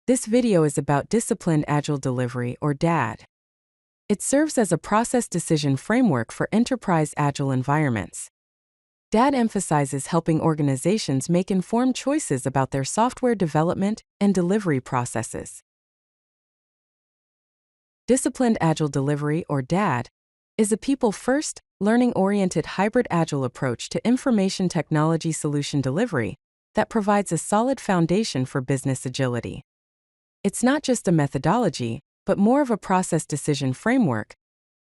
This video is about Disciplined Agile Delivery, or DAD. It serves as a process decision framework for enterprise agile environments. DAD emphasizes helping organizations make informed choices about their software development and delivery processes. Disciplined Agile Delivery, or DAD, is a people-first, learning-oriented hybrid agile approach to information technology solution delivery that provides a solid foundation for business agility. It's not just a methodology, but more of a process decision framework,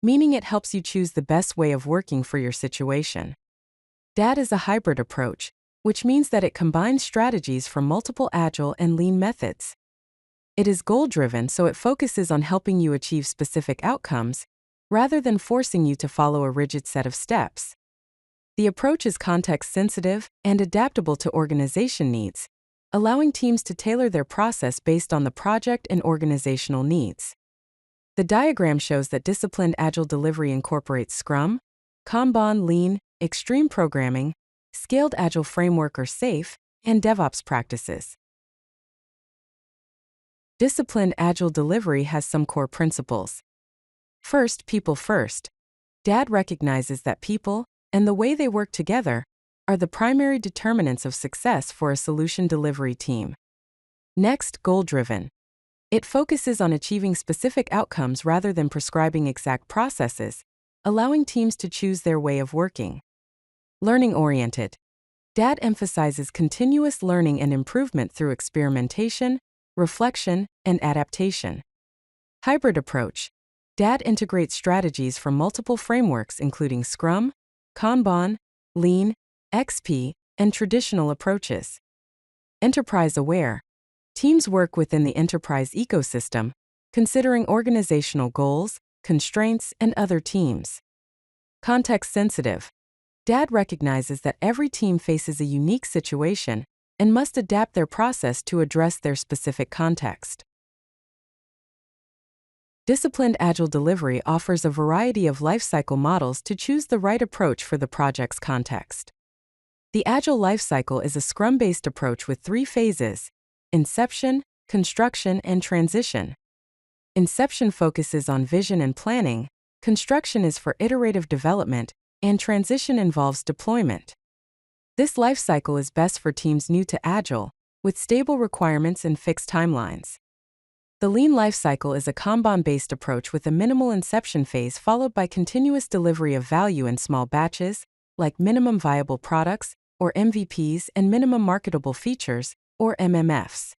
meaning it helps you choose the best way of working for your situation. DAD is a hybrid approach, which means that it combines strategies from multiple agile and lean methods. It is goal-driven, so it focuses on helping you achieve specific outcomes, rather than forcing you to follow a rigid set of steps. The approach is context-sensitive and adaptable to organization needs, allowing teams to tailor their process based on the project and organizational needs. The diagram shows that Disciplined Agile Delivery incorporates Scrum, Kanban, Lean, Extreme Programming, Scaled Agile Framework or SAFe, and DevOps practices. Disciplined Agile Delivery has some core principles. First, people first. DAD recognizes that people, and the way they work together, are the primary determinants of success for a solution delivery team. Next, goal-driven. It focuses on achieving specific outcomes rather than prescribing exact processes, allowing teams to choose their way of working. Learning-oriented. DAD emphasizes continuous learning and improvement through experimentation, reflection, and adaptation. Hybrid approach. DAD integrates strategies from multiple frameworks including Scrum, Kanban, Lean, XP, and traditional approaches. Enterprise-aware. Teams work within the enterprise ecosystem, considering organizational goals, constraints, and other teams. Context-sensitive. DAD recognizes that every team faces a unique situation and must adapt their process to address their specific context. Disciplined Agile Delivery offers a variety of lifecycle models to choose the right approach for the project's context. The Agile lifecycle is a Scrum-based approach with 3 phases: inception, construction, and transition. Inception focuses on vision and planning, construction is for iterative development, and transition involves deployment. This lifecycle is best for teams new to Agile, with stable requirements and fixed timelines. The Lean lifecycle is a Kanban-based approach with a minimal inception phase followed by continuous delivery of value in small batches, like minimum viable products, or MVPs, and minimum marketable features, or MMFs.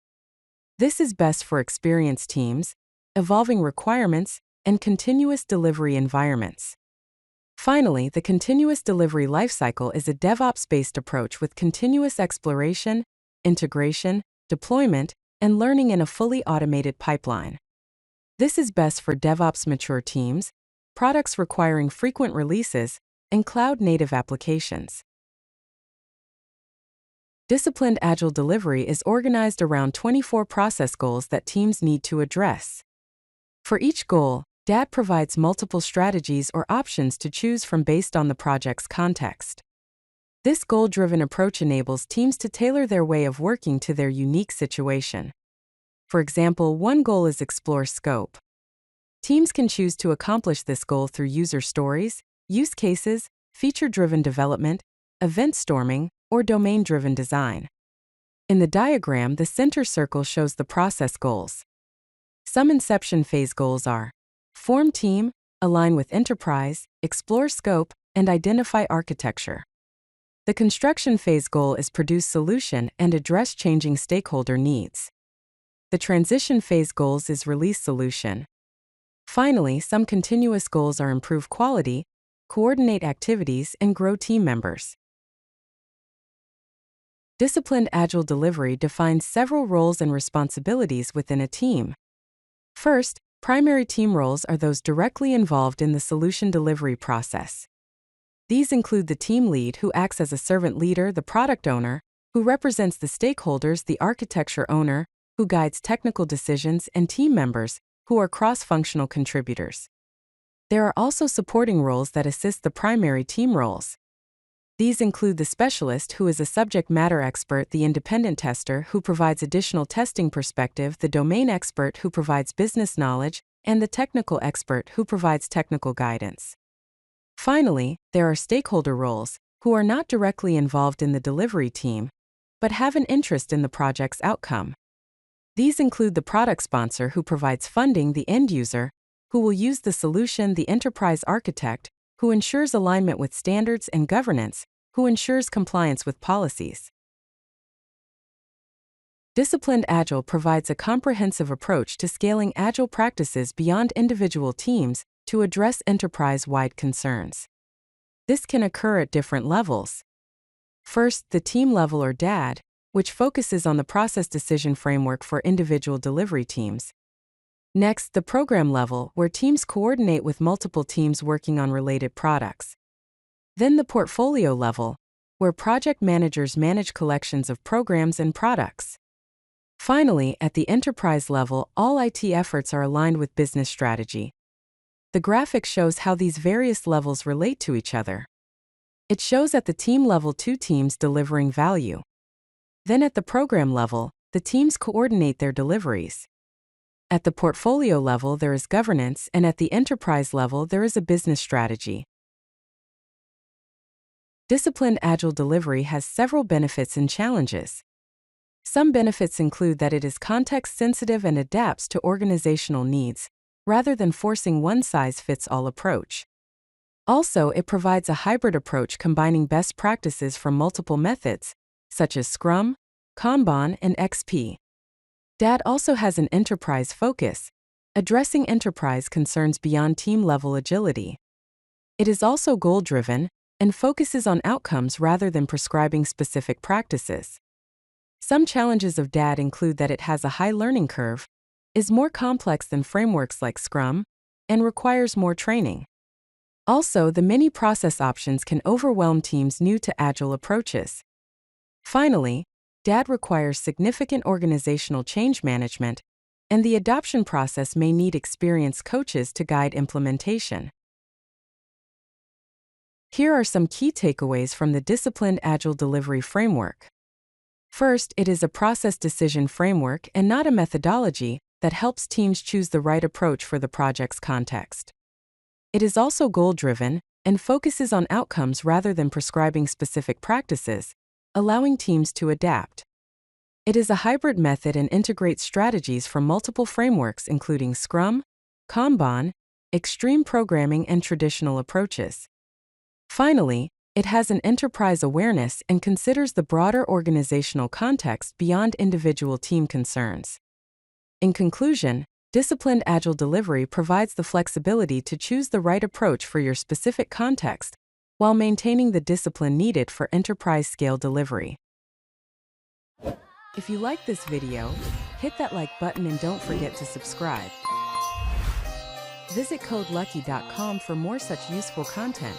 This is best for experienced teams, evolving requirements, and continuous delivery environments. Finally, the continuous delivery lifecycle is a DevOps-based approach with continuous exploration, integration, deployment, and learning in a fully automated pipeline. This is best for DevOps mature teams, products requiring frequent releases, and cloud-native applications. Disciplined Agile Delivery is organized around 24 process goals that teams need to address. For each goal, DAD provides multiple strategies or options to choose from based on the project's context. This goal-driven approach enables teams to tailor their way of working to their unique situation. For example, one goal is explore scope. Teams can choose to accomplish this goal through user stories, use cases, feature-driven development, event storming, or domain-driven design. In the diagram, the center circle shows the process goals. Some inception phase goals are: form team, align with enterprise, explore scope, and identify architecture. The construction phase goal is produce solution and address changing stakeholder needs. The transition phase goals is release solution. Finally, some continuous goals are improve quality, coordinate activities, and grow team members. Disciplined Agile Delivery defines several roles and responsibilities within a team. First, primary team roles are those directly involved in the solution delivery process. These include the team lead, who acts as a servant leader, the product owner, who represents the stakeholders, the architecture owner, who guides technical decisions, and team members, who are cross-functional contributors. There are also supporting roles that assist the primary team roles. These include the specialist, who is a subject matter expert, the independent tester, who provides additional testing perspective, the domain expert, who provides business knowledge, and the technical expert, who provides technical guidance. Finally, there are stakeholder roles, who are not directly involved in the delivery team, but have an interest in the project's outcome. These include the product sponsor, who provides funding, the end user, who will use the solution, the enterprise architect, who ensures alignment with standards and governance, who ensures compliance with policies. Disciplined Agile provides a comprehensive approach to scaling Agile practices beyond individual teams to address enterprise-wide concerns. This can occur at different levels. First, the team level, or DAD, which focuses on the process decision framework for individual delivery teams. Next, the program level, where teams coordinate with multiple teams working on related products. Then the portfolio level, where project managers manage collections of programs and products. Finally, at the enterprise level, all IT efforts are aligned with business strategy. The graphic shows how these various levels relate to each other. It shows at the team level 2 teams delivering value. Then at the program level, the teams coordinate their deliveries. At the portfolio level, there is governance, and at the enterprise level, there is a business strategy. Disciplined Agile Delivery has several benefits and challenges. Some benefits include that it is context-sensitive and adapts to organizational needs, rather than forcing one-size-fits-all approach. Also, it provides a hybrid approach combining best practices from multiple methods, such as Scrum, Kanban, and XP. DAD also has an enterprise focus, addressing enterprise concerns beyond team-level agility. It is also goal-driven and focuses on outcomes rather than prescribing specific practices. Some challenges of DAD include that it has a high learning curve, is more complex than frameworks like Scrum, and requires more training. Also, the many process options can overwhelm teams new to Agile approaches. Finally, DAD requires significant organizational change management, and the adoption process may need experienced coaches to guide implementation. Here are some key takeaways from the Disciplined Agile Delivery framework. First, it is a process decision framework and not a methodology that helps teams choose the right approach for the project's context. It is also goal-driven and focuses on outcomes rather than prescribing specific practices, allowing teams to adapt. It is a hybrid method and integrates strategies from multiple frameworks including Scrum, Kanban, extreme programming, and traditional approaches. Finally, it has an enterprise awareness and considers the broader organizational context beyond individual team concerns. In conclusion, Disciplined Agile Delivery provides the flexibility to choose the right approach for your specific context, while maintaining the discipline needed for enterprise-scale delivery. If you like this video, hit that like button and don't forget to subscribe. Visit codelucky.com for more such useful content.